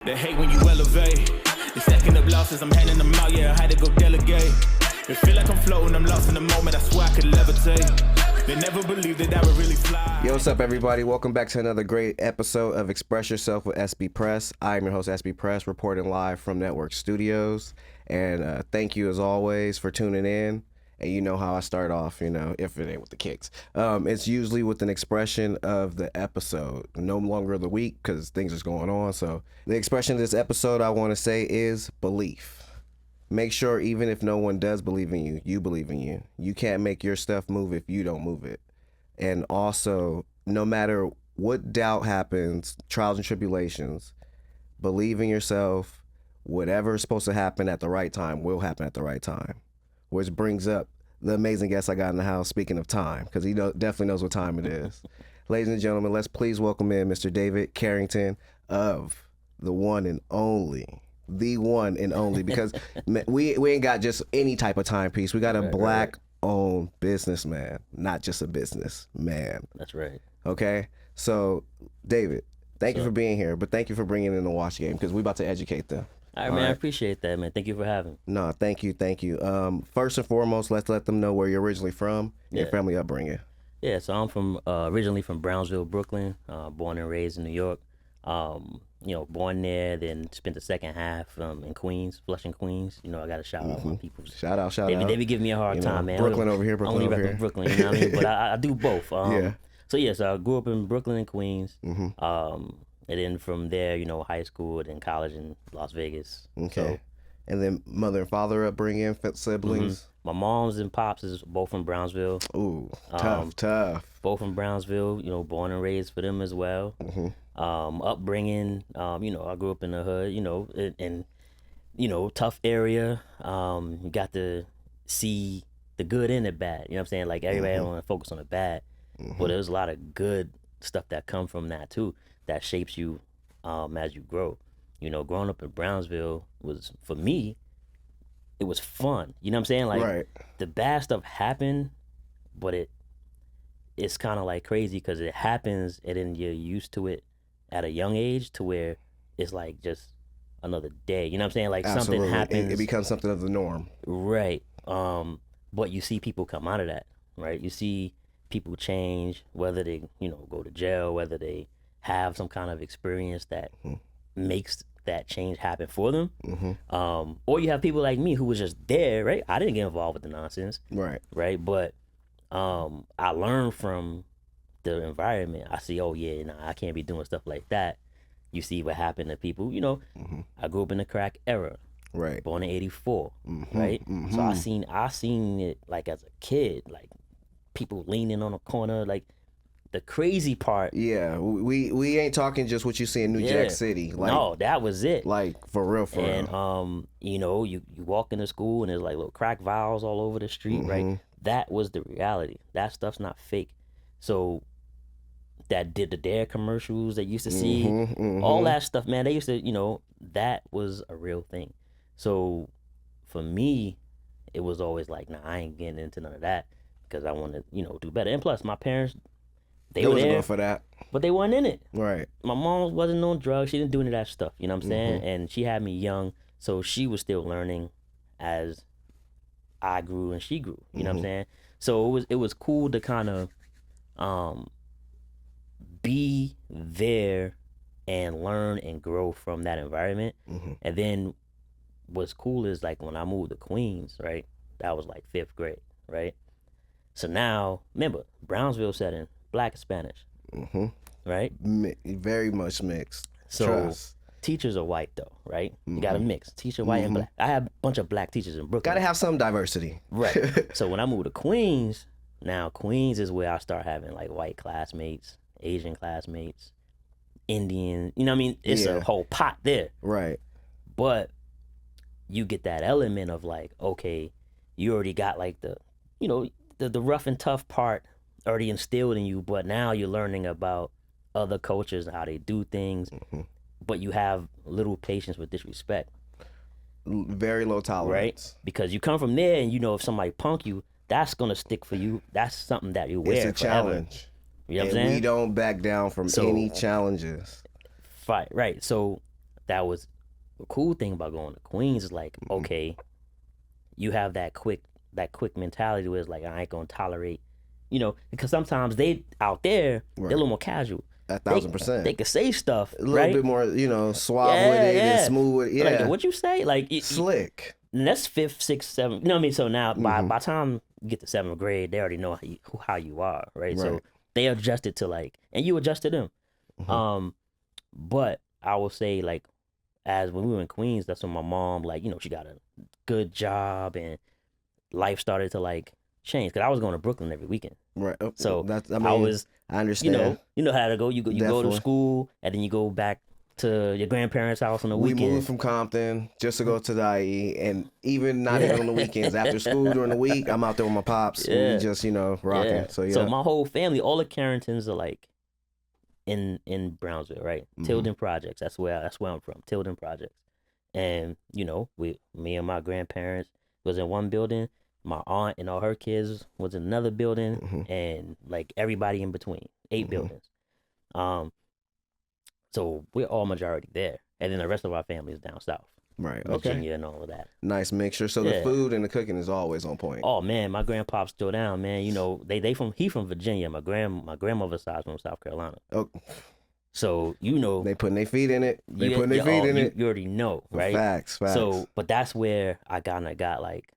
They hate when you elevate. They stacking up losses, I'm handing them out, yeah, I had to go delegate. They feel like I'm floating, I'm lost in the moment, I swear I could levitate. They never believed that I would really fly. Yo, what's up, everybody? Welcome back to another great episode of Express Yourself with Xpress. I'm your host, Xpress, reporting live from Network Studios. And thank you, as always, for tuning in. And you know how I start off, if it ain't with the kicks. It's usually with an expression of the episode, no longer the week, because things is going on. So the expression of this episode I want to say is belief. Make sure even if no one does believe in you, you believe in you. You can't make your stuff move if you don't move it. And also, no matter what doubt happens, trials and tribulations, believe in yourself. Whatever is supposed to happen at the right time will happen at the right time. Which brings up the amazing guest I got in the house, speaking of time, because he definitely knows what time it is. Ladies and gentlemen, let's please welcome in Mr. David Carrington of the one and only, because we ain't got just any type of timepiece. We got a black-owned businessman, not just a businessman. That's right. Okay? So, David, thank you for being here, but thank you for bringing in the watch game, because we about to educate them. All right, man. I appreciate that, man. Thank you for having me. No, thank you. First and foremost, let's let them know where you're originally from, your family upbringing. Yeah, so I'm from originally from Brownsville, Brooklyn, born and raised in New York. Born there, then spent the second half in Queens, Flushing, Queens. I got to shout out my people. Shout out. They be giving me a hard time, man. Brooklyn over here, Brooklyn over here. Brooklyn, you know what I mean? But I do both. So I grew up in Brooklyn and Queens. And then from there, high school, then college in Las Vegas. Okay. So, and then mother and father upbringing, siblings? My moms and pops is both from Brownsville. Ooh, tough. Both from Brownsville, born and raised for them as well. Upbringing, I grew up in the hood, and tough area. You got to see the good and the bad. You know what I'm saying? Like, everybody don't want to focus on the bad. But there's a lot of good stuff that come from that, too, that shapes you as you grow. Growing up in Brownsville was, for me, it was fun. You know what I'm saying? Like, the bad stuff happened, but it's kind of like crazy because it happens and then you're used to it at a young age to where it's like just another day. You know what I'm saying? Like, Absolutely. Something happens. It becomes something of the norm. Right. But you see people come out of that, right? You see people change, whether they, go to jail, whether they have some kind of experience that makes that change happen for them. Or you have people like me who was just there, right? I didn't get involved with the nonsense. Right. But I learned from the environment. I see, I can't be doing stuff like that. You see what happened to people, I grew up in the crack era. Right. Born in 84. Right. So I seen it like as a kid, like people leaning on a corner, like the crazy part. Yeah, we ain't talking just what you see in New Jack City. Like, no, that was it. Like, for real. And you walk into school and there's like little crack vials all over the street, right? That was the reality. That stuff's not fake. So that did the Dare commercials that you used to see, all that stuff, man. They used to, that was a real thing. So for me, it was always like, nah, I ain't getting into none of that because I want to, do better. And plus, my parents, they were there for that, but they weren't in it. Right. My mom wasn't on drugs. She didn't do any of that stuff. You know what I'm saying? And she had me young, so she was still learning as I grew and she grew. You know what I'm saying? So it was cool to kind of be there and learn and grow from that environment. And then what's cool is, like, when I moved to Queens, right? That was like 5th grade, right? So now, remember, Brownsville setting, Black and Spanish, right? Very much mixed. So Trust. Teachers are white, though, right? You got to mix teacher white and black. I have a bunch of black teachers in Brooklyn. Got to have some diversity. Right. So when I moved to Queens, now Queens is where I start having like white classmates, Asian classmates, Indian. You know what I mean? It's a whole pot there. Right. But you get that element of like, okay, you already got like the rough and tough part already instilled in you, but now you're learning about other cultures and how they do things, but you have little patience with disrespect. Very low tolerance. Right? Because you come from there and if somebody punk you, that's going to stick for you. That's something that you wear It's a forever. challenge. You know what I'm And saying? we don't back down from any challenges. Right. So that was the cool thing about going to Queens is like, okay, you have that quick mentality where it's like, I ain't gonna tolerate, because sometimes they out there, they're a little more casual. 1,000%. They could say stuff, A little right? bit more, suave with it and smooth with it. Yeah. Like, what you say? Like, slick. And that's 5th, 6th, 7th. You know what I mean? So now, by the time you get to 7th grade, they already know how you are, right? So they adjusted to like, and you adjust to them. But I will say, like, as when we were in Queens, that's when my mom, like, she got a good job and life started to like change. Cause I was going to Brooklyn every weekend. Right. So I understand. You know how to go. You go Definitely. to school and then you go back to your grandparents' house on the weekend. We moved from Compton just to go to the IE, and even not even on the weekends. After school during the week, I'm out there with my pops. We just, rocking. Yeah. So, yeah. So my whole family, all the Carringtons are like in Brownsville, right? Tilden Projects. That's where I'm from. Tilden Projects. And, me and my grandparents was in one building. My aunt and all her kids was in another building, and like everybody in between, 8 buildings. So we're all majority there, and then the rest of our family is down south, right. Virginia and all of that. Nice mixture. So the food and the cooking is always on point. Oh man, my grandpa's still down, man. He from Virginia. My grandmother's side from South Carolina. Oh. So they putting their feet in it. They putting their feet in it. You already know, right? Facts. So, but that's where I got like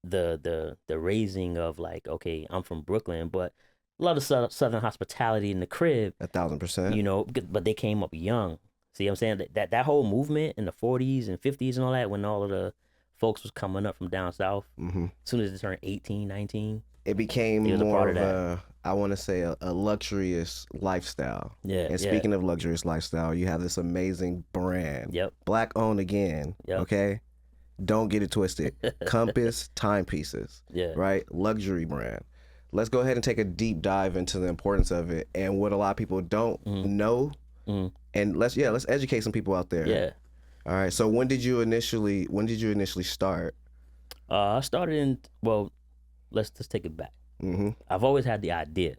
the raising of like, okay, I'm from Brooklyn, but a lot of Southern hospitality in the crib. 1,000%. But they came up young. See what I'm saying? That whole movement in the 40s and 50s and all that, when all of the folks was coming up from down south, as soon as they turned 18, 19. It became more of I want to say a luxurious lifestyle. Yeah. And speaking of luxurious lifestyle, you have this amazing brand. Yep. Black owned again. Yep. Okay? Don't get it twisted. Compasstimepieces. Yeah. Right? Luxury brand. Let's go ahead and take a deep dive into the importance of it and what a lot of people don't know. And let's educate some people out there. Yeah. All right. So when did you initially start? I started let's just take it back. I've always had the idea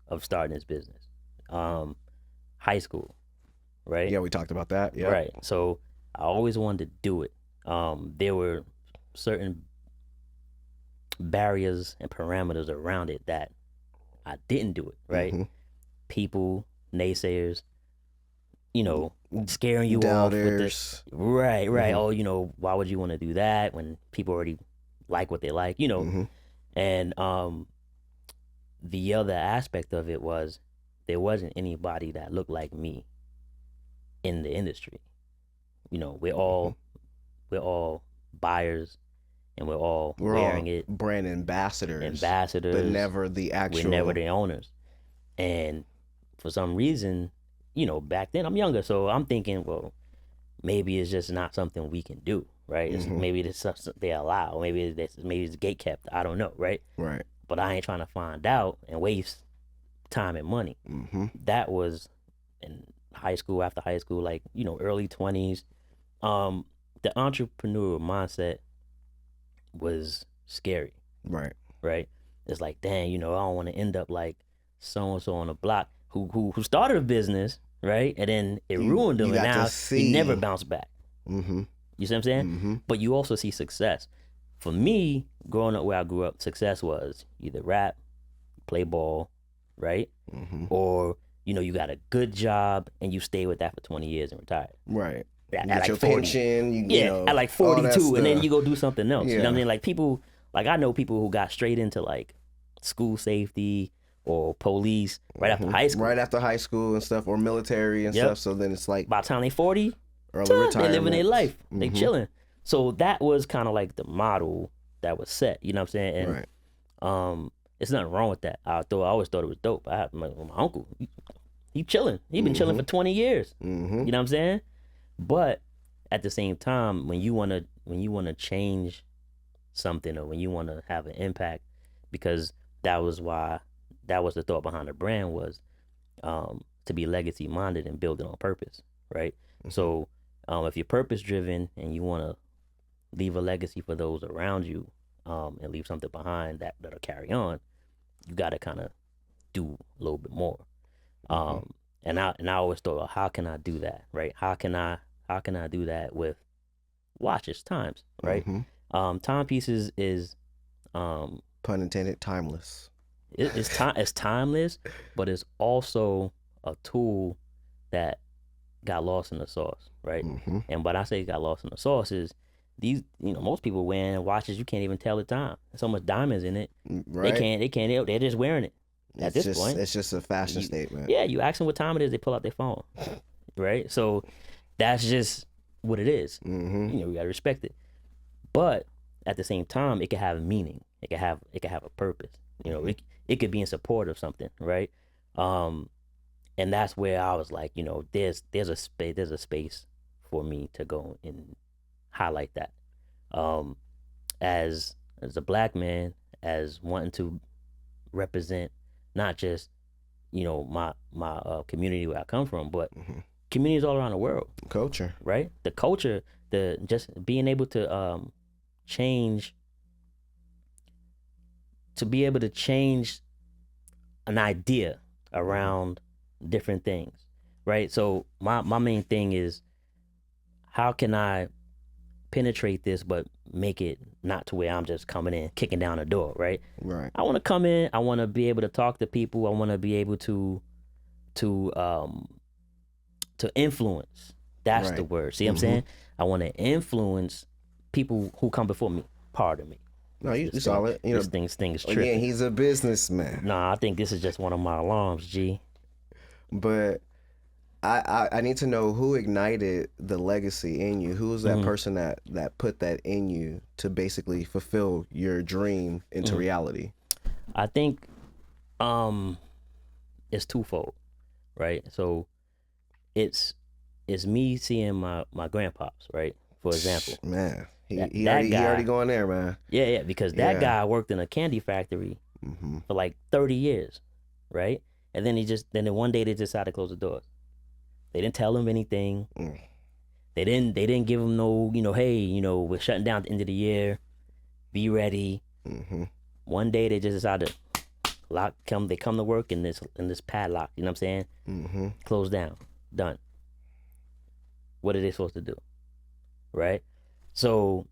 of starting this business. High school, right? Yeah, we talked about that. Yeah. Right. So I always wanted to do it. There were certain barriers and parameters around it that I didn't do it, right? People, naysayers, scaring you off with this. Right. Oh, why would you want to do that when people already like what they like, And the other aspect of it was there wasn't anybody that looked like me in the industry. We're all buyers, and we're all wearing it. Brand ambassadors, but never the actual. We're never the owners. And for some reason, back then I'm younger, so I'm thinking, well, maybe it's just not something we can do, right? Maybe it's something they allow. Maybe it's gate kept. I don't know, right? Right. But I ain't trying to find out and waste time and money. That was in high school, after high school, like, early 20s. The entrepreneurial mindset was scary. Right. It's like, dang, I don't want to end up like so-and-so on the block who started a business, right? And then it ruined them, and now he never bounced back. You see what I'm saying? But you also see success. For me, growing up where I grew up, success was either rap, play ball, right? Or, you got a good job and you stay with that for 20 years and retire. Right. At like your 40. Pension, at like 42, and then you go do something else. Yeah. You know what I mean? Like people, like I know people who got straight into like school safety or police right after high school. Right after high school and stuff, or military and stuff. So then it's like by the time they 40, early retirement. They living their life. They chilling. So that was kind of like the model that was set. You know what I'm saying? And it's nothing wrong with that. I always thought it was dope. I have my uncle. He chilling. He been chilling for 20 years. You know what I'm saying? But at the same time, when you wanna change something, or when you wanna have an impact, because that was the thought behind the brand was to be legacy minded and build it on purpose, right? So if you're purpose driven and you wanna leave a legacy for those around you, and leave something behind that'll carry on, you gotta kind of do a little bit more. And I always thought, well, how can I do that, right? How can I how can I do that with watches, times, right? Mm-hmm. Timepieces is Pun intended, timeless. it's timeless, but it's also a tool that got lost in the sauce, right? Mm-hmm. And what I say got lost in the sauce is these, most people wearing watches you can't even tell the time. There's so much diamonds in it. Right. They're just wearing it. At this point, it's just a fashion statement. yeah, you ask them what time it is, they pull out their phone, right? So that's just what it is. Mm-hmm. We gotta respect it. But at the same time, it could have meaning. It could have a purpose. It could be in support of something, right? And that's where I was like, there's a space for me to go and highlight that. As a black man, as wanting to represent not just my community where I come from, but communities all around the world. Culture. Right? The culture, the just being able to change, to be able to change an idea around different things, right? So my main thing is, how can I penetrate this but make it not to where I'm just coming in kicking down the door, right? Right. I want to come in, I want to be able to talk to people, I want to be able to influence. That's Right. the word. See what I'm saying? I want to influence people who come before me. Pardon me. No, you solid. This thing is tripping. Again, he's a businessman. Nah, I think this is just one of my alarms, G. But I need to know who ignited the legacy in you. Who was that person that put that in you to basically fulfill your dream into reality? I think it's twofold, right? So it's me seeing my grandpops, right? For example. Man, he That guy, already going there, man. Yeah, because that guy worked in a candy factory for like 30 years, right? And then then one day they decided to close the doors. They didn't tell him anything. They didn't give him no, hey, we're shutting down at the end of the year. Be ready. One day they just decided to they come to work in this padlock, you know what I'm saying? Close down. Done. What are they supposed to do? Right? So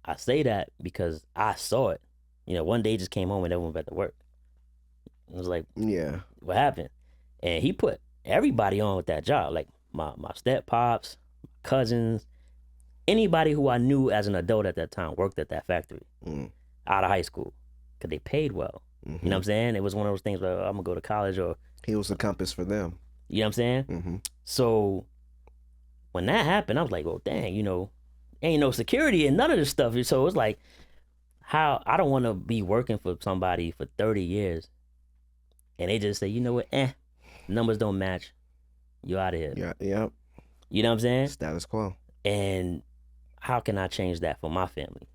I say that because I saw it. One day he just came home and everyone went back to work. I was like, yeah, what happened? And he put everybody on with that job, like my step pops, cousins, anybody who I knew as an adult at that time worked at that factory out of high school, because they paid well. You know what I'm saying? It was one of those things where I'm gonna go to college, or he was the compass for them. You know what I'm saying? So when that happened, I was like, well, dang, ain't no security and none of this stuff. So it's like, how I don't want to be working for somebody for 30 years and they just say, you know what, numbers don't match, you out of here. Yeah, yep. You know what I'm saying? Status quo. And how can I change that for my family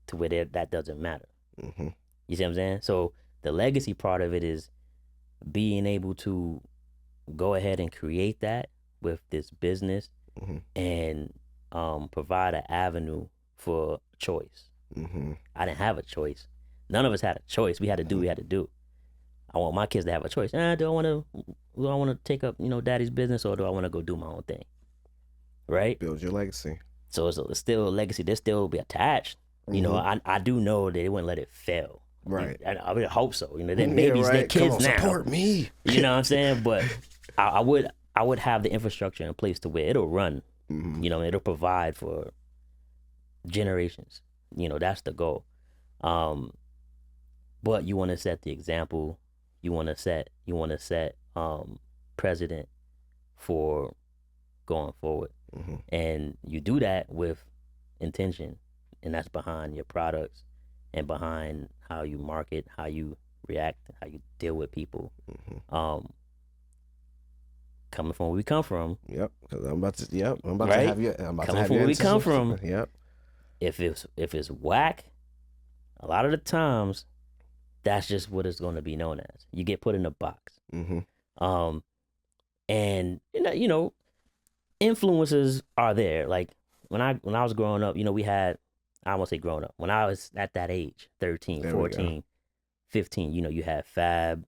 to where that doesn't matter? You see what I'm saying? So the legacy part of it is being able to go ahead and create that with this business and provide an avenue for choice. I didn't have a choice. None of us had a choice. We had to do what we had to do. I want my kids to have a choice. Do I want to take up, daddy's business, or do I want to go do my own thing? Right? Build your legacy. So it's still a legacy. They still be attached. I do know that they wouldn't let it fail. Right. I would hope so. They're babies, they're kids now. Support me. You know what I'm saying? But I would have the infrastructure in place to where it'll run. It'll provide for generations. That's the goal. But you want to set the example. You want to set precedent for going forward. And you do that with intention, and that's behind your products and behind how you market, how you react, how you deal with people. Coming from where we come from. Yep. Because I'm about to Right? have you. I'm about Coming to have from you where we come from. Yep. If it's whack, a lot of the times, that's just what it's going to be known as. You get put in a box. And influences are there. Like when I was growing up, we had, I won't say growing up, when I was at that age, 13, 14, 15, you had Fab,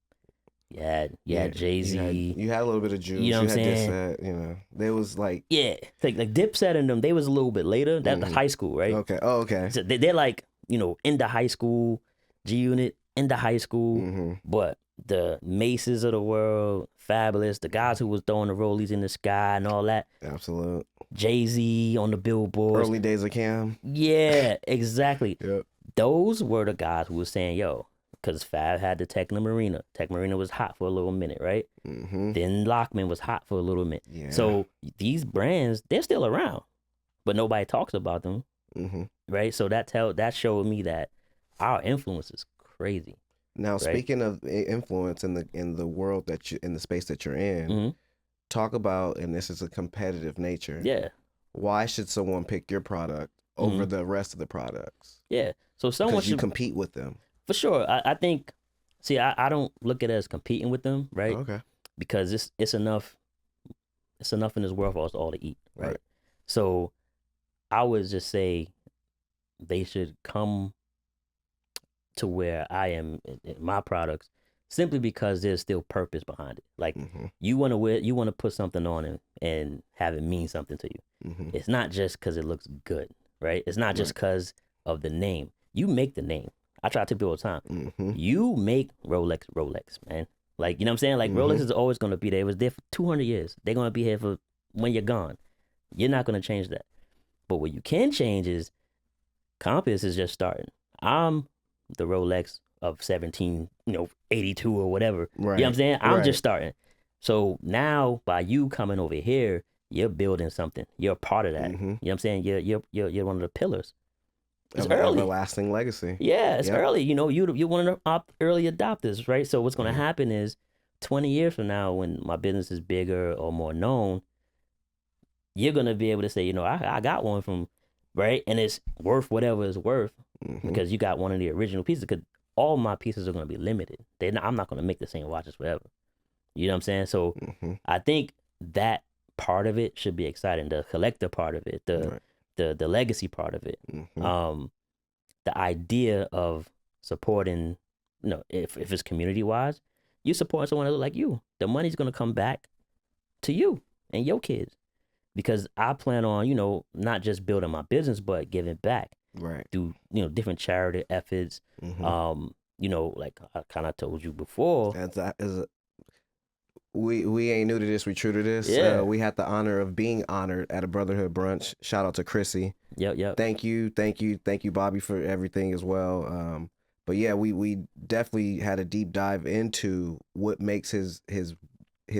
You had Jay-Z. You had a little bit of Juice. You know what I'm had saying? Dipset, you know. There was like Yeah, like Dipset and them, they was a little bit later. That's high school, right? okay. Oh, okay. So they're like, into high school, G Unit, into high school, but the Maces of the world, Fabulous, the guys who was throwing the rollies in the sky and all that. Absolute. Jay-Z on the billboards. Early days of Cam. Yeah, exactly. Yep. Those were the guys who was saying, yo, because Fab had the Techno Marina. Tech Marina was hot for a little minute, right? Then Lockman was hot for a little minute. Yeah. So these brands, they're still around, but nobody talks about them, right? So that showed me that our influence is crazy. Now, speaking of influence in the world in the space that you're in, talk about, and this is a competitive nature. Yeah. Why should someone pick your product over the rest of the products? Yeah. So someone should compete with them. For sure. I think. See, I don't look at it as competing with them, right? Okay. Because it's enough. It's enough in this world for us all to eat, right? So, I would just say, they should come to where I am in my products, simply because there's still purpose behind it. Like you want to put something on and have it mean something to you. It's not just because it looks good, right? It's not just because of the name. You make the name. I try to tell people all the time. You make Rolex, man. Like, you know what I'm saying? Like, Rolex is always going to be there. It was there for 200 years. They're going to be here for when you're gone. You're not going to change that. But what you can change is Compass is just starting. I'm the Rolex of 1782 or whatever. Right. You know what I'm saying? I'm just starting. So now, by you coming over here, you're building something. You're a part of that. You know what I'm saying? You're one of the pillars. It's early. Everlasting legacy. Yeah, it's early. You're one of the early adopters, right? So what's going to happen is 20 years from now, when my business is bigger or more known, you're going to be able to say, I got one from, right? And it's worth whatever it's worth because you got one of the original pieces, because all my pieces are going to be limited. I'm not going to make the same watches forever. You know what I'm saying? So I think that part of it should be exciting. The collector part of it, the legacy part of it, the idea of supporting, if it's community wise, you support someone that look like you. The money's gonna come back to you and your kids, because I plan on not just building my business but giving back, right? Through different charity efforts. Like I kind of told you before. We ain't new to this. We true to this. Yeah. We had the honor of being honored at a Brotherhood brunch. Shout out to Chrissy. Yep. Thank you, Bobby, for everything as well. But yeah, we definitely had a deep dive into what makes his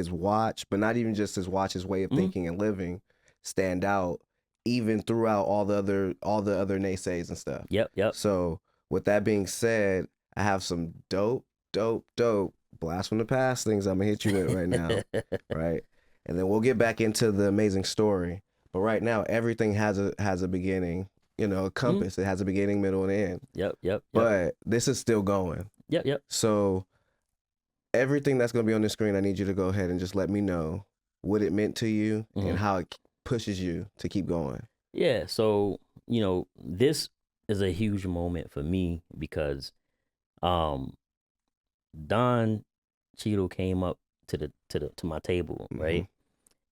watch, but not even just his watch, his way of thinking and living, stand out, even throughout all the other naysays and stuff. Yep. So with that being said, I have some dope blast from the past things I'm gonna hit you with right now. Right, and then we'll get back into the amazing story, but right now everything has a beginning, a compass. It has a beginning, middle, and end. Yep. But this is still going. Yep. So everything that's gonna be on the screen, I need you to go ahead and just let me know what it meant to you and how it pushes you to keep going. Yeah, so this is a huge moment for me because Don Cheadle came up to my table, right?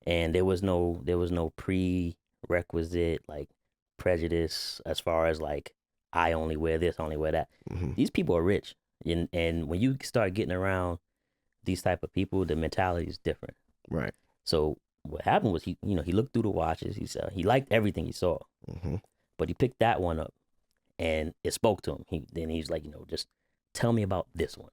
And there was no prerequisite like prejudice as far as like I only wear this, I only wear that. These people are rich, and when you start getting around these type of people, the mentality is different, right? So what happened was he looked through the watches. He liked everything he saw, but he picked that one up, and it spoke to him. He's like, just tell me about this one,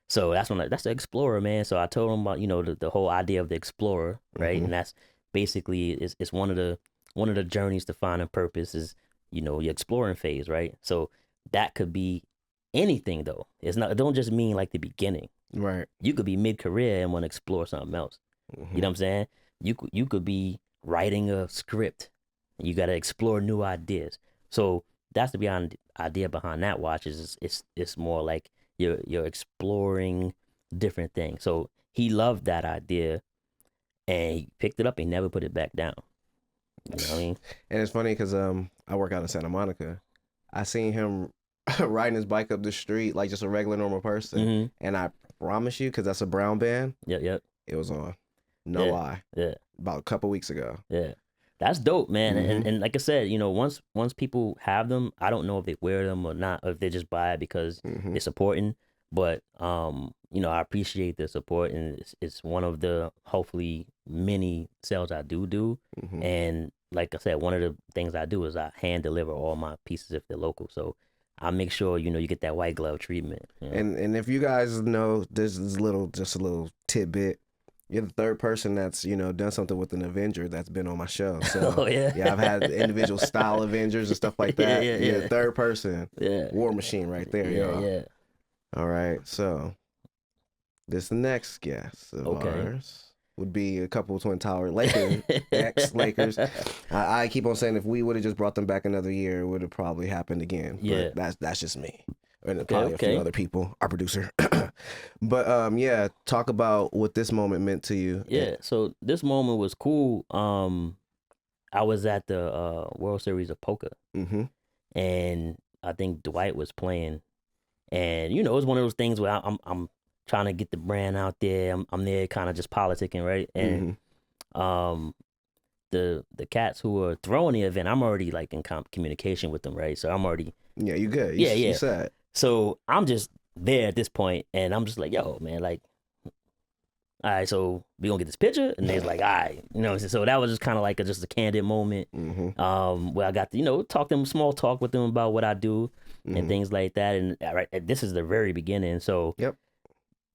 So that's the Explorer, man. So I told him about the whole idea of the Explorer, right? And that's basically it's one of the journeys to finding purpose is your exploring phase, right? So that could be anything though. It don't just mean like the beginning, right? You could be mid-career and want to explore something else. You know what I'm saying? You could be writing a script. You got to explore new ideas. So that's the idea behind that watch. Is it's more like you're exploring different things. So he loved that idea, and he picked it up and never put it back down. You know what I mean? And it's funny because I work out in Santa Monica. I seen him riding his bike up the street like just a regular normal person, and I promise you, because that's a brown band. Yep. It was on. No lie. Yeah. About a couple weeks ago. Yeah. That's dope, man. And like I said, once people have them, I don't know if they wear them or not, or if they just buy it because they're supporting. But I appreciate the support, and it's one of the hopefully many sales I do. And like I said, one of the things I do is I hand deliver all my pieces if they're local. So I make sure you get that white glove treatment. And if you guys know, this is just a little tidbit. You're the third person that's done something with an Avenger that's been on my show. So I've had individual style Avengers and stuff like that. You're the third person. War Machine right there, y'all. All right, so this next guest of ours would be a couple of Twin Tower Lakers, ex-Lakers. I keep on saying if we would have just brought them back another year, it would have probably happened again. But that's just me. And probably a few other people, our producer. But talk about what this moment meant to you. Yeah, so this moment was cool. I was at the World Series of Poker. And I think Dwight was playing. And it was one of those things where I'm trying to get the brand out there. I'm there kind of just politicking, right? And the cats who are throwing the event, I'm already like in communication with them, right? So I'm already you good. You said. So I'm just there at this point, and I'm just like, yo, man, like, all right, so we gonna get this picture, and they're like, all right, so that was just kind of like just a candid moment, where I got to talk to them, small talk with them about what I do and things like that, and this is the very beginning, so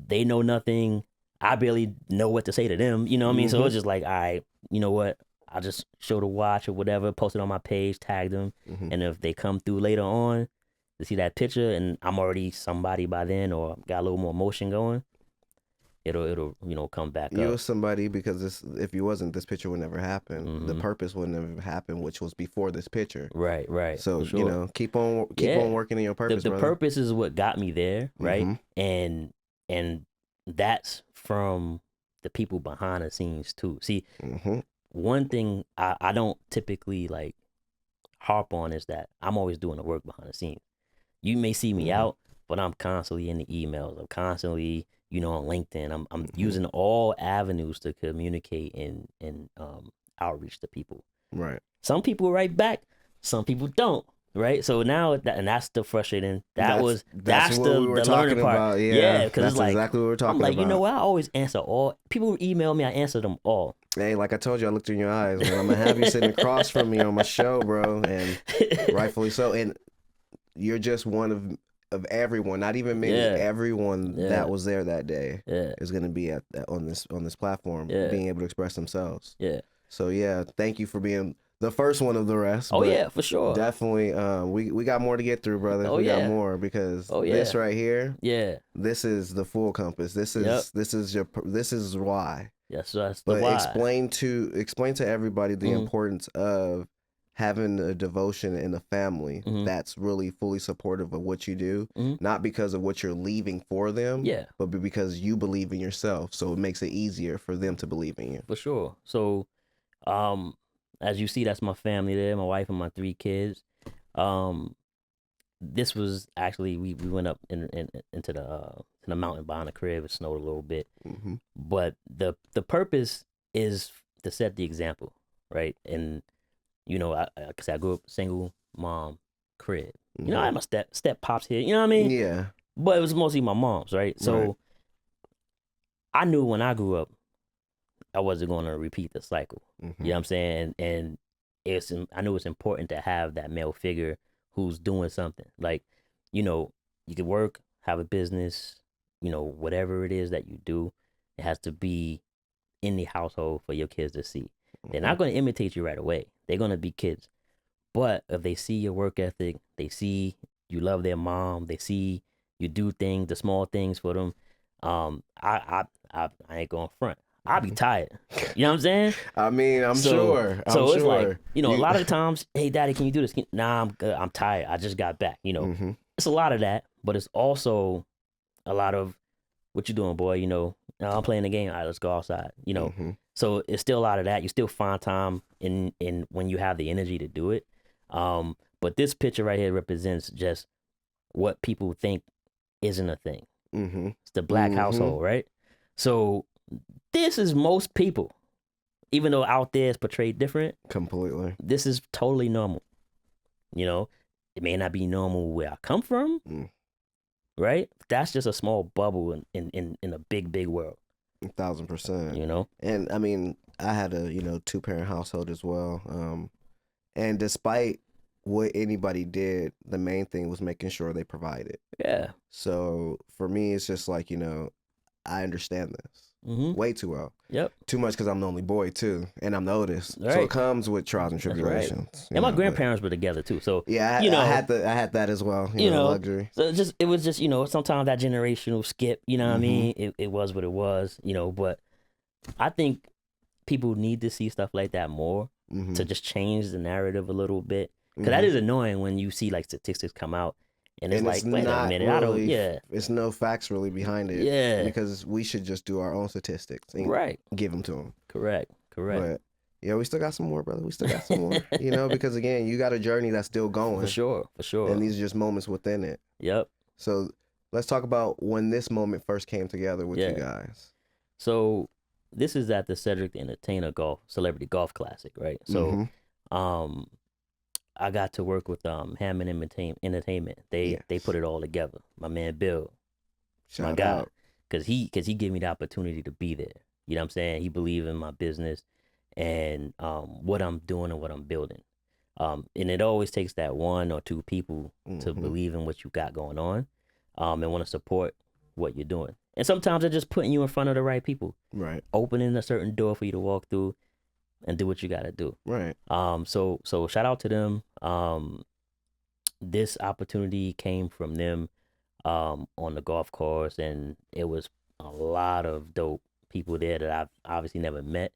they know nothing, I barely know what to say to them, you know what I mean? So it's just like, all right, you know what? I just show the watch or whatever, post it on my page, tag them, and if they come through later on to see that picture, and I'm already somebody by then, or got a little more motion going, it'll come back up. You're somebody because if you wasn't, this picture would never happen. The purpose wouldn't have happened, which was before this picture. Right. So keep on working in your purpose. The purpose is what got me there, right? And that's from the people behind the scenes too. See, one thing I don't typically like harp on is that I'm always doing the work behind the scenes. You may see me out, but I'm constantly in the emails. I'm constantly, on LinkedIn. I'm using all avenues to communicate and outreach to people. Right. Some people write back, some people don't. Right. So now that's the frustrating. That's the learning part. Yeah, because it's like exactly what we're talking about. I'm like, I always answer all people who email me. I answer them all. Hey, like I told you, I looked in your eyes. Man. I'm gonna have you sitting across from me on my show, bro, and rightfully so. And you're just one of everyone, not even me. Everyone that was there that day is gonna be on this platform, being able to express themselves. Yeah. So thank you for being the first one of the rest. Oh yeah, for sure. Definitely. We got more to get through, brother. We got more because this right here. Yeah. This is the full compass. This is why. Yes, that's the why. Explain to everybody the importance of having a devotion in a family that's really fully supportive of what you do, not because of what you're leaving for them, but because you believe in yourself. So it makes it easier for them to believe in you. For sure. So, as you see, that's my family there, my wife and my 3 kids. This was actually, we went up into the mountain behind the crib. It snowed a little bit, but the purpose is to set the example, right? And I grew up single mom crib. I had my step pops here. You know what I mean? Yeah. But it was mostly my mom's, right? So I knew when I grew up, I wasn't going to repeat the cycle. You know what I'm saying? And I knew it's important to have that male figure who's doing something. Like, you could work, have a business, whatever it is that you do, it has to be in the household for your kids to see. They're not going to imitate you right away. They're going to be kids. But if they see your work ethic, they see you love their mom, they see you do things, the small things for them, I ain't going front. I'll be tired. You know what I'm saying? I mean, I'm sure. It's like, a lot of the times, hey, daddy, can you do this? Nah, I'm good. I'm tired. I just got back. It's a lot of that, but it's also a lot of, what you doing, boy? I'm playing the game. All right, let's go outside. So it's still a lot of that. You still find time in when you have the energy to do it. But this picture right here represents just what people think isn't a thing. It's the black household, right? So this is most people, even though out there it's portrayed different. Completely. This is totally normal. You know, it may not be normal where I come from, right? That's just a small bubble in a big world. 1,000%. You know, And I mean, I had a 2-parent household as well. And despite what anybody did, the main thing was making sure they provided. yeah. So for me, it's just like, I understand this way too well. Yep. Too much because I'm the only boy too, and I'm the oldest. Right. So it comes with trials and That's right. tribulations. And my grandparents were together too. So yeah, I had that as well. Luxury. So it was just sometimes that generational skip. You know what I mean? It was what it was. But I think people need to see stuff like that more to just change the narrative a little bit. Because that is annoying when you see like statistics come out and it's like, wait a minute, it's no facts really behind it. Yeah. Because we should just do our own statistics and give them to them. Correct. But yeah, we still got some more, brother. We still got some more. Because again, you got a journey that's still going. For sure. And these are just moments within it. Yep. So let's talk about when this moment first came together with you guys. So this is at the Cedric the Entertainer Celebrity Golf Classic, right? So I got to work with Hammond Entertainment. They put it all together. My man Bill, Shout my guy, out. because he gave me the opportunity to be there. You know what I'm saying? He believed in my business and what I'm doing and what I'm building. And it always takes that one or two people to believe in what you got going on, and want to support what you're doing. And sometimes they're just putting you in front of the right people, right? Opening a certain door for you to walk through and do what you got to do. Right. So shout out to them. This opportunity came from them on the golf course, and it was a lot of dope people there that I've obviously never met.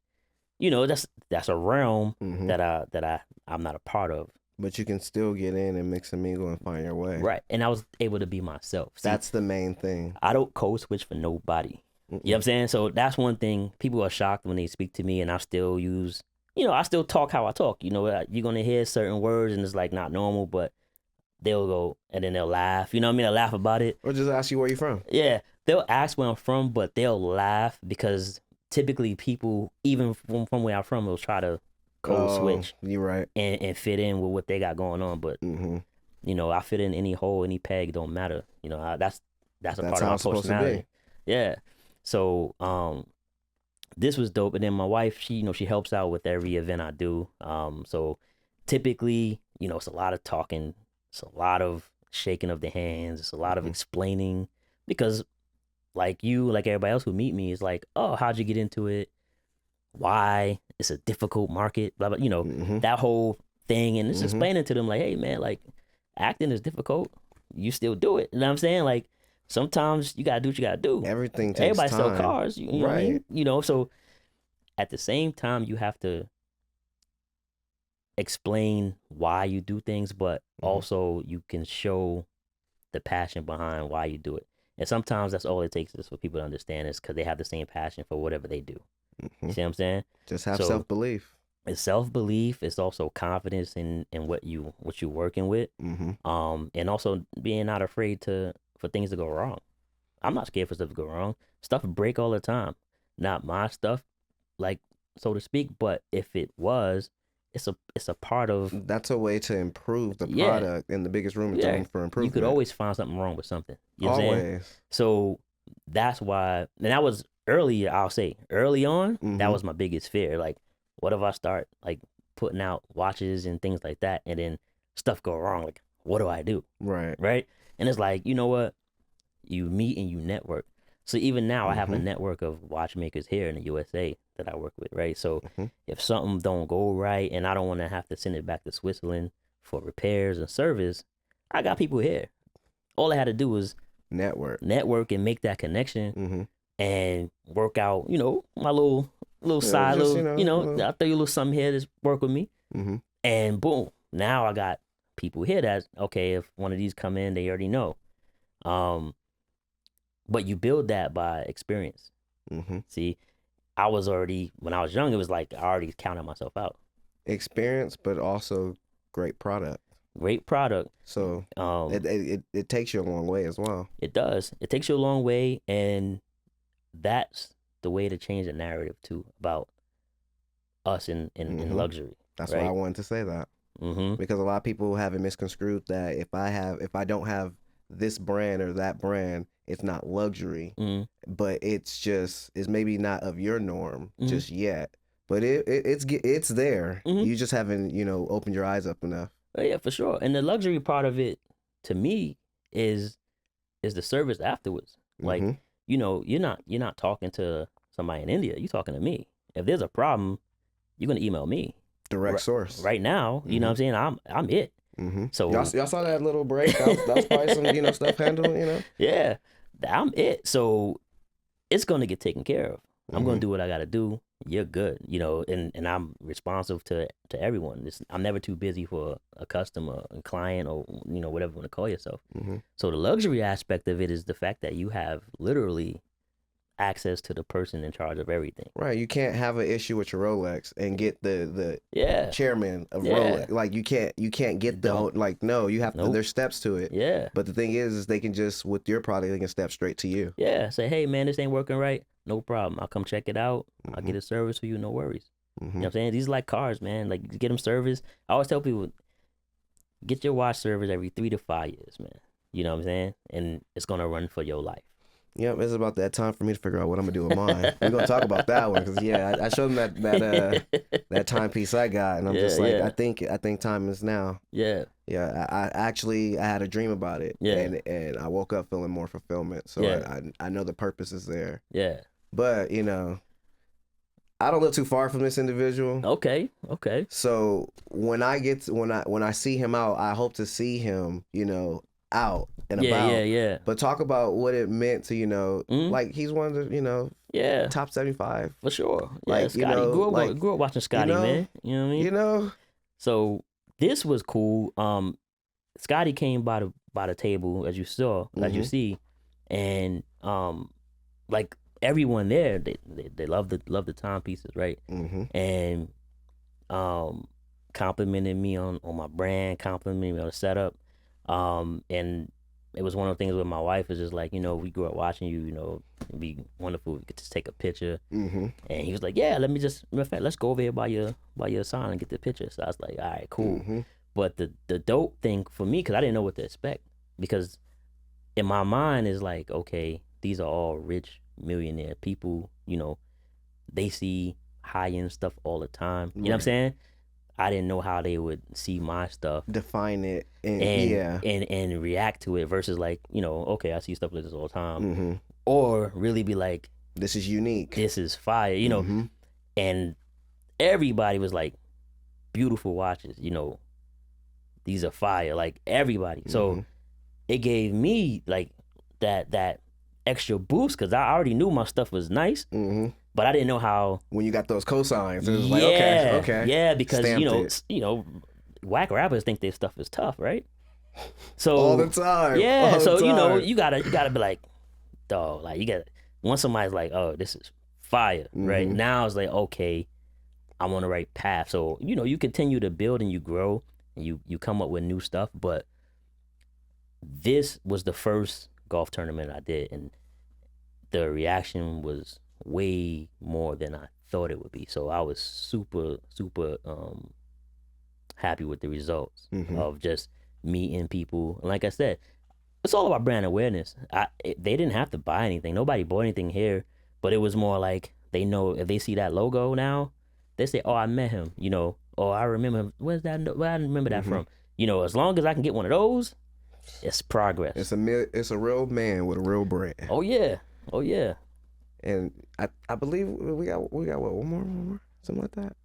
That's a realm that I'm not a part of. But you can still get in and mix and mingle and find your way. Right. And I was able to be myself. See, that's the main thing. I don't code switch for nobody. You know what I'm saying? So that's one thing. People are shocked when they speak to me, and I still use, I still talk how I talk. You're going to hear certain words and it's like not normal, but they'll go and then they'll laugh. You know what I mean? They'll laugh about it. Or just ask you where you're from. Yeah. They'll ask where I'm from, but they'll laugh because typically people, even from where I'm from, will try to code switch. You're right. And fit in with what they got going on. But, I fit in any hole, any peg, don't matter. That's a part of my personality. Yeah. So this was dope. And then my wife, she helps out with every event I do. So typically, it's a lot of talking. It's a lot of shaking of the hands. It's a lot of explaining because like everybody else who meet me is like, oh, how'd you get into it? Why? It's a difficult market, blah, blah, that whole thing. And it's explaining to them like, hey man, like acting is difficult. You still do it. You know what I'm saying? Like sometimes you gotta do what you gotta do. Everything takes Everybody time. sell cars. You know what I mean? So at the same time you have to explain why you do things, but also you can show the passion behind why you do it. And sometimes that's all it takes is for people to understand is because they have the same passion for whatever they do. You see what I'm saying? Just have self-belief. It's self-belief. It's also confidence in what you're working with. And also being not afraid for things to go wrong. I'm not scared for stuff to go wrong. Stuff break all the time. Not my stuff, like so to speak, but if it was, it's a part of. That's a way to improve the product in the biggest room for improvement. You could always find something wrong with something. You know always. What I'm saying? So that's why, and that was early. I'll say early on, that was my biggest fear. Like, what if I start like putting out watches and things like that, and then stuff go wrong? Like, what do I do? Right. And it's like, you know what? You meet and you network. So even now, I have a network of watchmakers here in the USA that I work with, right? So if something don't go right and I don't want to have to send it back to Switzerland for repairs and service, I got people here. All I had to do was network and make that connection and work out, my little side, I throw you a little something here to work with me. And boom, now I got people here that, okay, if one of these come in, they already know. But you build that by experience. See, I was already, when I was young, it was like I already counted myself out. Experience, but also great product. Great product. So it takes you a long way as well. It does. It takes you a long way, and that's the way to change the narrative too about us in luxury. That's right? why I wanted to say that. Because a lot of people have it misconstrued that if I don't have this brand or that brand, it's not luxury, but it's maybe not of your norm just yet, but it's there. You just haven't opened your eyes up enough. Oh, yeah, for sure. And the luxury part of it to me is the service afterwards. Like you're not talking to somebody in India. You're talking to me. If there's a problem, you're gonna email me. Direct source. Right now, you know what I'm saying? I'm it. So y'all saw that little break. That was probably some stuff handled. Yeah, I'm it. So it's gonna get taken care of. I'm gonna do what I gotta do. You're good, and I'm responsive to everyone. I'm never too busy for a customer, a client, or whatever you want to call yourself. So the luxury aspect of it is the fact that you have literally access to the person in charge of everything. Right. You can't have an issue with your Rolex and get the chairman of Rolex. Like you can't get the whole, no, you have to, there's steps to it. Yeah. But the thing is they can just, with your product, they can step straight to you. Yeah. Say, hey man, this ain't working right. No problem. I'll come check it out. I'll get a service for you. No worries. You know what I'm saying? These are like cars, man. Like you get them service. I always tell people, get your watch service every 3 to 5 years, man. You know what I'm saying? And it's going to run for your life. Yep, it's about that time for me to figure out what I'm gonna do with mine. We're gonna talk about that one because I showed them that timepiece I got, and I'm just like, I think time is now. Yeah. Yeah, I had a dream about it. Yeah. And I woke up feeling more fulfillment. So I know the purpose is there. Yeah. But I don't live too far from this individual. Okay. So when I see him out, I hope to see him, out and about. Yeah. But talk about what it meant to, like he's one of the, top 75. For sure. Like, Scotty, grew up watching Scotty, man. You know what I mean? So this was cool. Scotty came by the table as you see, and like everyone there, they love the timepieces, right? And complimented me on my brand, complimented me on the setup. And it was one of the things with my wife is just like, we grew up watching you, it'd be wonderful. We could just take a picture. And he was like, yeah, let's go over here by your sign and get the picture. So I was like, all right, cool. But the dope thing for me, because I didn't know what to expect, because in my mind is like, okay, these are all rich millionaire people, they see high-end stuff all the time. You know what I'm saying? I didn't know how they would see my stuff, define it, and react to it versus like, okay, I see stuff like this all the time, or really be like, this is unique, this is fire, and everybody was like, beautiful watches, these are fire, like everybody. So it gave me like that extra boost because I already knew my stuff was nice. But I didn't know how. When you got those cosigns, it was like, okay. Yeah, because Stamped whack rappers think their stuff is tough, right? So all the time. Yeah, all so the time. you gotta be like, dog, like once somebody's like, oh, this is fire, right? Now it's like, okay, I'm on the right path. So you continue to build and you grow and you come up with new stuff. But this was the first golf tournament I did, and the reaction was way more than I thought it would be. So I was super happy with the results of just meeting people. And like I said, it's all about brand awareness. They didn't have to buy anything. Nobody bought anything here, but it was more like they know if they see that logo now, they say, oh, I met him, oh, I remember him. Where I remember that from? As long as I can get one of those, it's progress. It's a real man with a real brand. Oh yeah. And I believe we got what, one more, something like that.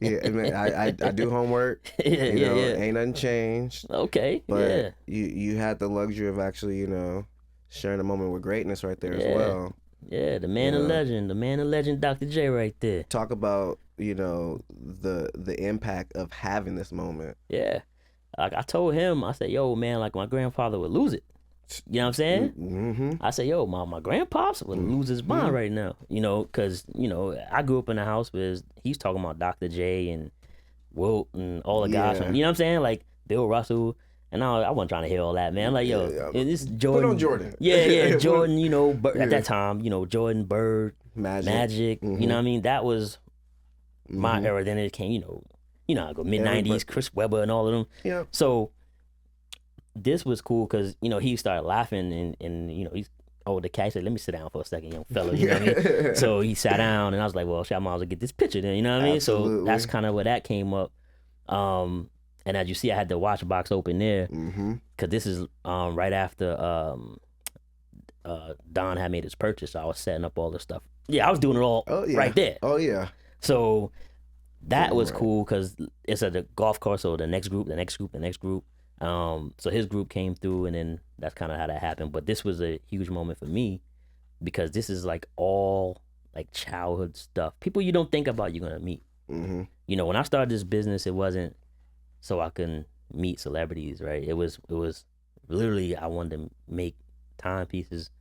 Yeah, I mean, I do homework. Ain't nothing changed. Okay. But you had the luxury of actually, sharing a moment with greatness right there as well. Yeah, the man of legend, Dr. J right there. Talk about, the impact of having this moment. Yeah. Like I told him, I said, yo, man, like my grandfather would lose it. You know what I'm saying? I said, yo, my grandpops would lose his mind right now. Because, I grew up in a house where he's talking about Dr. J and Wilt and all the guys. You know what I'm saying? Like, Bill Russell. And I wasn't trying to hear all that, man. I'm like, yo, and this Jordan. Put on Jordan. Yeah, Jordan, you know, at that time, you know, Jordan, Bird, Magic. You know what I mean? That was my era. Then it came, you know, I go mid-90s, Chris Webber and all of them. Yeah. So this was cool because, you know, he started laughing and you know, the cat said, let me sit down for a second, young fella. You know what I mean? So he sat down and I was like, well, shit, I might as well get this picture then. You know what I mean? Absolutely. So that's kind of where that came up. And as you see, I had the watch box open there because this is right after Don had made his purchase. So I was setting up all the stuff. Yeah, I was doing it all right there. Oh, yeah. So that was cool because it's at the golf course. So the next group. So his group came through, and then that's kind of how that happened. But this was a huge moment for me because this is like all like childhood stuff. People you don't think about you're gonna meet. You know, when I started this business, it wasn't so I can meet celebrities, right? It was literally I wanted to make timepieces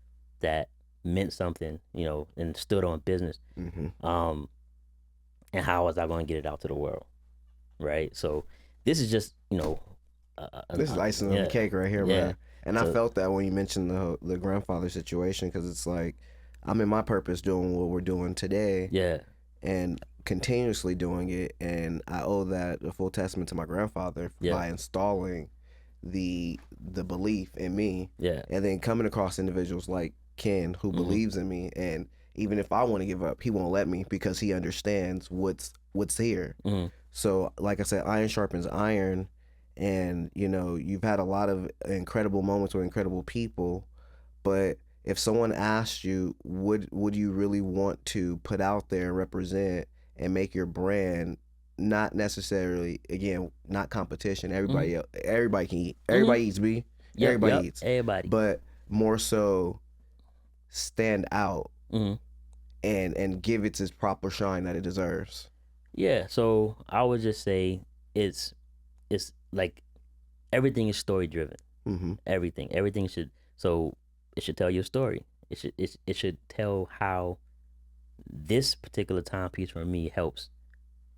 that meant something, you know, and stood on business. And how was I going to get it out to the world, right? So this is just, you know, this is icing on the cake right here, man. And I felt that when you mentioned the grandfather situation because it's like I'm in my purpose doing what we're doing today. Yeah. And continuously doing it, and I owe that a full testament to my grandfather by installing the belief in me, and then coming across individuals like Ken who believes in me, and even if I want to give up, he won't let me because he understands what's here. So like I said, iron sharpens iron, and you know, you've had a lot of incredible moments with incredible people, but if someone asked you, would you really want to put out there and represent and make your brand, not necessarily, again, not competition. Everybody can eat. Everybody eats, B. Everybody eats. Everybody. But more so stand out and give it its proper shine that it deserves. Yeah, so I would just say it's like everything is story driven. Everything should, so it should tell your story. It should tell how this particular timepiece for me helps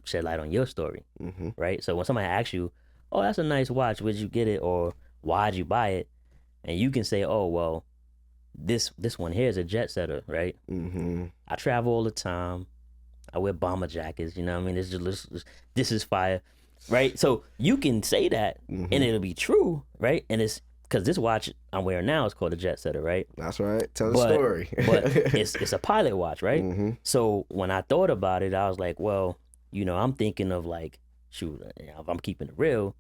shed light on your story, right? So when somebody asks you, oh, that's a nice watch, where'd you get it, or why'd you buy it, and you can say, oh, well, this one here is a jet setter, right? I travel all the time. I wear bomber jackets, you know what I mean? This is fire, right? So you can say that, and it'll be true, right? And it's because this watch I'm wearing now is called a jet setter, right? That's right. Tell the story. But it's a pilot watch, right? So when I thought about it, I was like, well, you know, I'm thinking of like, shoot, if I'm keeping it real,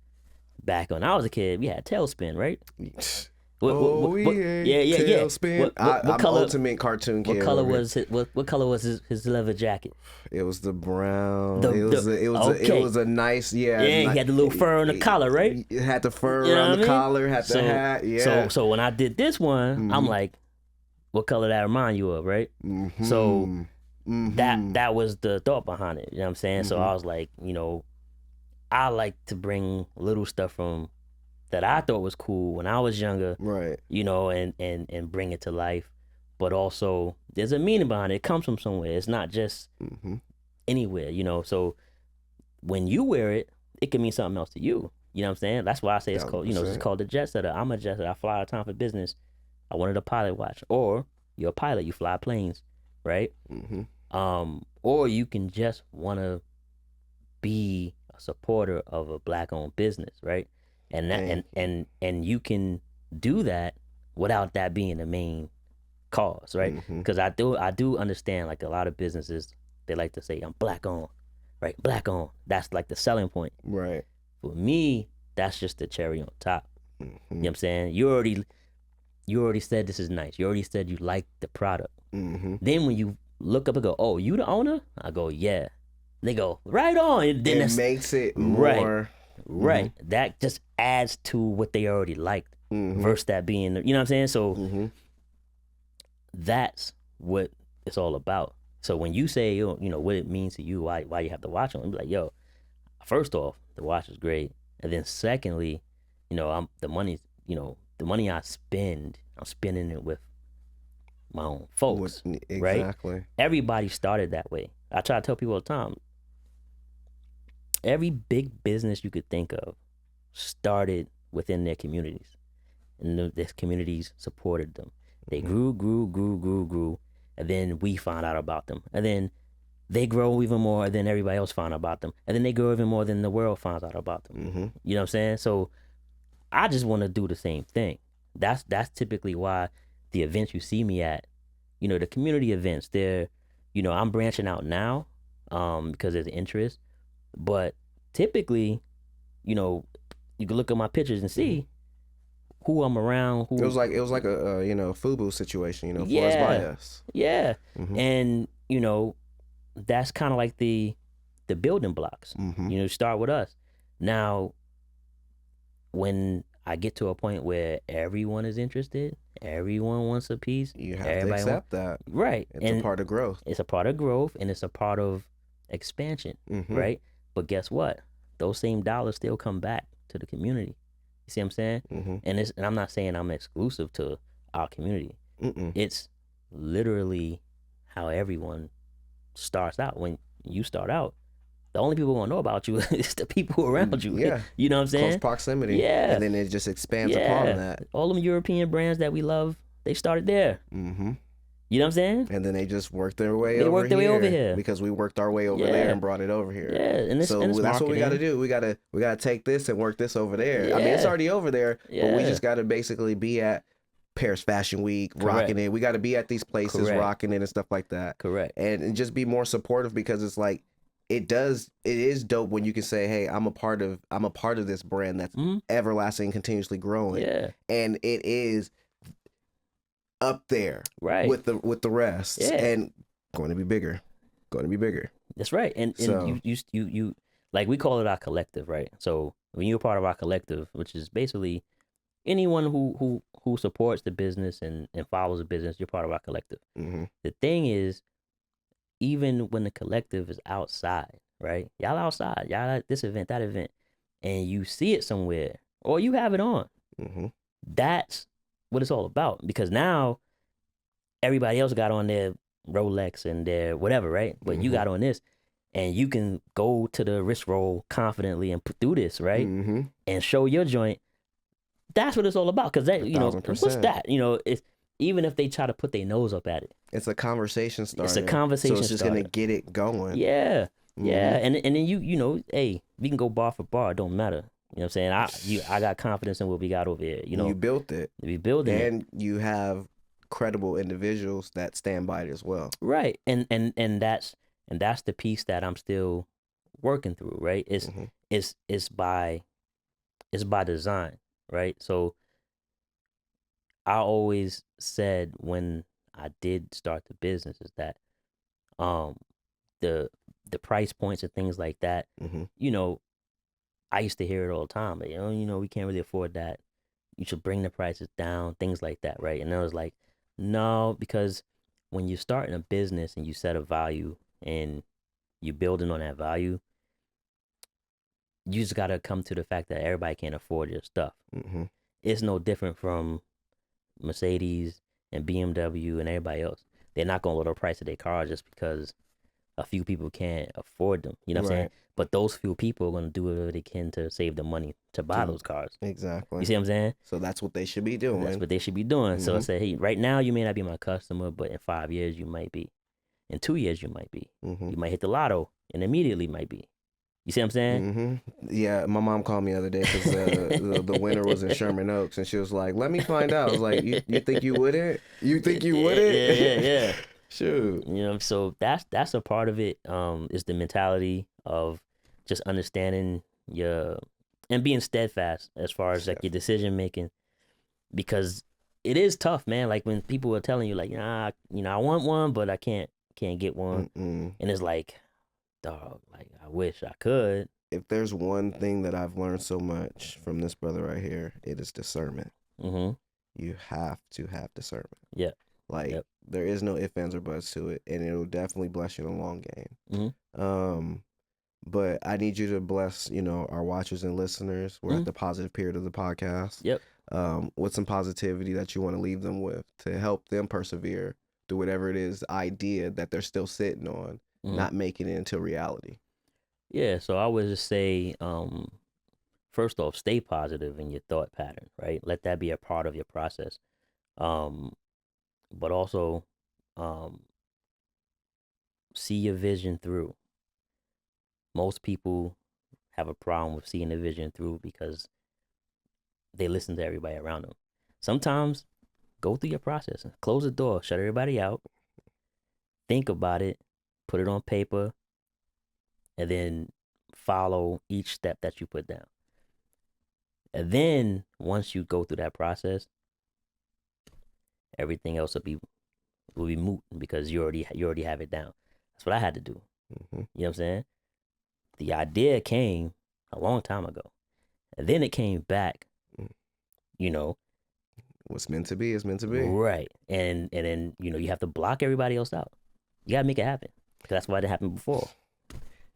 back when I was a kid, we had tailspin, right? Tailspin. I'm color, ultimate cartoon kid. What color was his leather jacket? It was the brown. It was a nice, he had the little fur on the collar, right? It had the fur around the collar, had the hat. Yeah. So when I did this one, I'm like, what color that remind you of, right? So that was the thought behind it. You know what I'm saying? So I was like, you know, I like to bring little stuff from that I thought was cool when I was younger, right? You know, and bring it to life, but also there's a meaning behind it. It comes from somewhere. It's not just anywhere, you know. So when you wear it, it can mean something else to you. You know what I'm saying? That's why I say it's called, you know, it's called the jet setter. I'm a jet setter. I fly out of town for business. I wanted a pilot watch, or you're a pilot. You fly planes, right? Or you can just want to be a supporter of a black-owned business, right? And that and you can do that without that being the main cause, right? Because I do understand, like, a lot of businesses, they like to say I'm black owned, right? Black owned. That's like the selling point, right? For me, that's just the cherry on top. You know what I'm saying? You already said this is nice. You already said you like the product. Then when you look up and go, oh, you the owner? I go, yeah. They go, right on. And then it makes it more right. That just adds to what they already liked versus that being, you know what I'm saying? So that's what it's all about. So when you say, you know, what it means to you, why you have to watch them, I'm like, yo, first off, the watch is great. And then secondly, you know, the money I spend, I'm spending it with my own folks, exactly. Right? Everybody started that way. I try to tell people all the time, every big business you could think of started within their communities, and their communities supported them. They grew, and then we found out about them, and then they grow even more, and then everybody else found out about them, and then they grow even more than the world finds out about them. You know what I'm saying? So I just want to do the same thing. That's typically why the events you see me at, the community events, they're, I'm branching out now, because there's interest, but typically, you can look at my pictures and see who I'm around. Who It was like a FUBU situation, for us yeah, by us. yeah, and that's kind of like the building blocks. Start with us. Now, when I get to a point where everyone is interested, everyone wants a piece. You have to accept that. Right. It's a part of growth. It's a part of growth, and it's a part of expansion, right? But guess what? Those same dollars still come back to the community. You see what I'm saying? And I'm not saying I'm exclusive to our community. It's literally how everyone starts out. When you start out, the only people who want to know about you is the people around you. Yeah. You know what I'm saying? Close proximity. Yeah. And then it just expands upon that. All them European brands that we love, they started there. You know what I'm saying? And then they just worked their way They over worked their way over here. because we worked our way over there and brought it over here. Yeah, and so it's that's what we got to marketing. do. We got to take this and work this over there. I mean, it's Yeah. already over there, but we Yeah. just got to basically be at Paris Fashion Week, rocking it. We got to be at these places, Correct. rocking it and stuff like that. Correct. And just be more supportive, because it's like it is dope when you can say, hey, I'm a part of this brand that's everlasting, continuously growing. Yeah. And it is up there Right. with the rest. Yeah. And going to be bigger. That's right. And So- you like, we call it our collective, right? So when you're part of our collective, which is basically anyone who supports the business and follows the business, you're part of our collective. The thing is, even when the collective is outside, right? Y'all outside, y'all at this event, that event, and you see it somewhere, or you have it on. That's what it's all about. Because now everybody else got on their Rolex and their whatever, right? But you got on this, and you can go to the wrist roll confidently and put through this, right? And show your joint. That's what it's all about. Because that, 1000%. what's that? It's, even if they try to put their nose up at it, It's a conversation starter. It's a conversation So it's just starter. gonna get it going. Yeah. Yeah. And then hey, we can go bar for bar. It don't matter. You know what I'm saying? I got confidence in what we got over here. You built it. We building it. And you have credible individuals that stand by it as well. Right. And that's the piece that I'm still working through, right? It's by design, right? So I always said when I did start the business is that the price points and things like that, I used to hear it all the time. Like, we can't really afford that. You should bring the prices down, things like that, right? And I was like, no, because when you're starting a business and you set a value and you're building on that value, you just got to come to the fact that everybody can't afford your stuff. It's no different from Mercedes and BMW and everybody else. They're not going to lower the price of their car just because a few people can't afford them. You know what I'm saying? But those few people are going to do whatever they can to save the money to buy those cars. Exactly. You see what I'm saying? So that's what they should be doing. That's what they should be doing. So I say, hey, right now you may not be my customer, but in 5 years you might be. In 2 years you might be. You might hit the lotto and immediately might be. You see what I'm saying? Yeah, my mom called me the other day because the winner was in Sherman Oaks, and she was like, "Let me find out." I was like, "You think you wouldn't? You think you wouldn't?" Yeah. Shoot. So that's a part of it. Is the mentality of just understanding and being steadfast as far as like your decision making, because it is tough, man. Like when people are telling you like, I want one, but I can't get one, and it's like, dog, like I wish I could. If there's one thing that I've learned so much from this brother right here, it is discernment. You have to have discernment. Yeah. Like there is no ifs, ands, or buts to it, and it'll definitely bless you in the long game. But I need you to bless, our watchers and listeners. We're at the positive period of the podcast. Yep. With some positivity that you want to leave them with to help them persevere through whatever it is, idea that they're still sitting on, not making it into reality. Yeah. So I would just say, first off, stay positive in your thought pattern, right? Let that be a part of your process. But also, see your vision through. Most people have a problem with seeing the vision through because they listen to everybody around them. Sometimes go through your process, close the door, shut everybody out, think about it, put it on paper, and then follow each step that you put down. And then once you go through that process, everything else will be moot because you already have it down. That's what I had to do. You know what I'm saying? The idea came a long time ago, and then it came back. You know, what's meant to be is meant to be. Right, and then you have to block everybody else out. You gotta make it happen because that's why it happened before.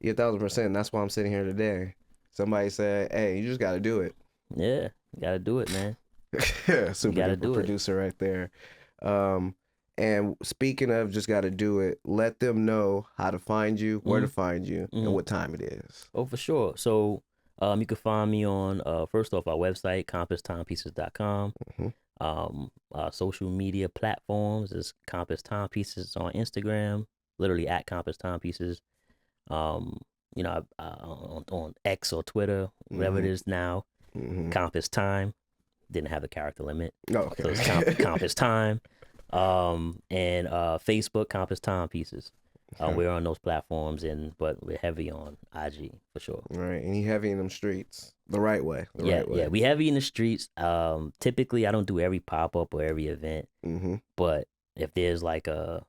Yeah, 1,000%. That's why I'm sitting here today. Somebody said, "Hey, you just got to do it." Yeah, you gotta do it, man. Super duper producer right there. And speaking of just got to do it, let them know how to find you, where to find you, and what time it is. Oh, for sure. So you can find me on, first off, our website, Compasstimepieces.com. Social media platforms is Compass Timepieces on Instagram, literally at Compass Timepieces. On X or Twitter, whatever it is now, Compass Time. Didn't have the character limit. Oh, okay. So it's Compass Time. And Facebook, Compass Timepieces. We're on those platforms, but we're heavy on IG for sure. Right, and you heavy in them streets the right way. Yeah, we heavy in the streets. Typically, I don't do every pop up or every event, but if there's like a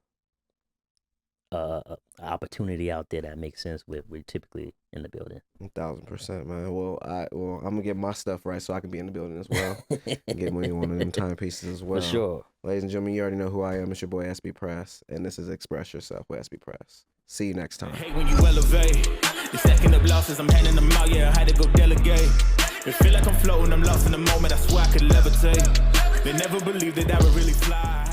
opportunity out there that makes sense, we're typically in the building. 1,000%, man. Well, I'm gonna get my stuff right so I can be in the building as well. And get me one of them timepieces as well. For sure. Ladies and gentlemen, you already know who I am. It's your boy SB Press, and this is Express Yourself with SB Press. See you next time. Hey, when you elevate, the second of losses, I'm handing them out. Yeah, I had to go delegate. It feel like I'm floating, I'm lost in the moment. I swear I could levitate. They never believed that I would really fly.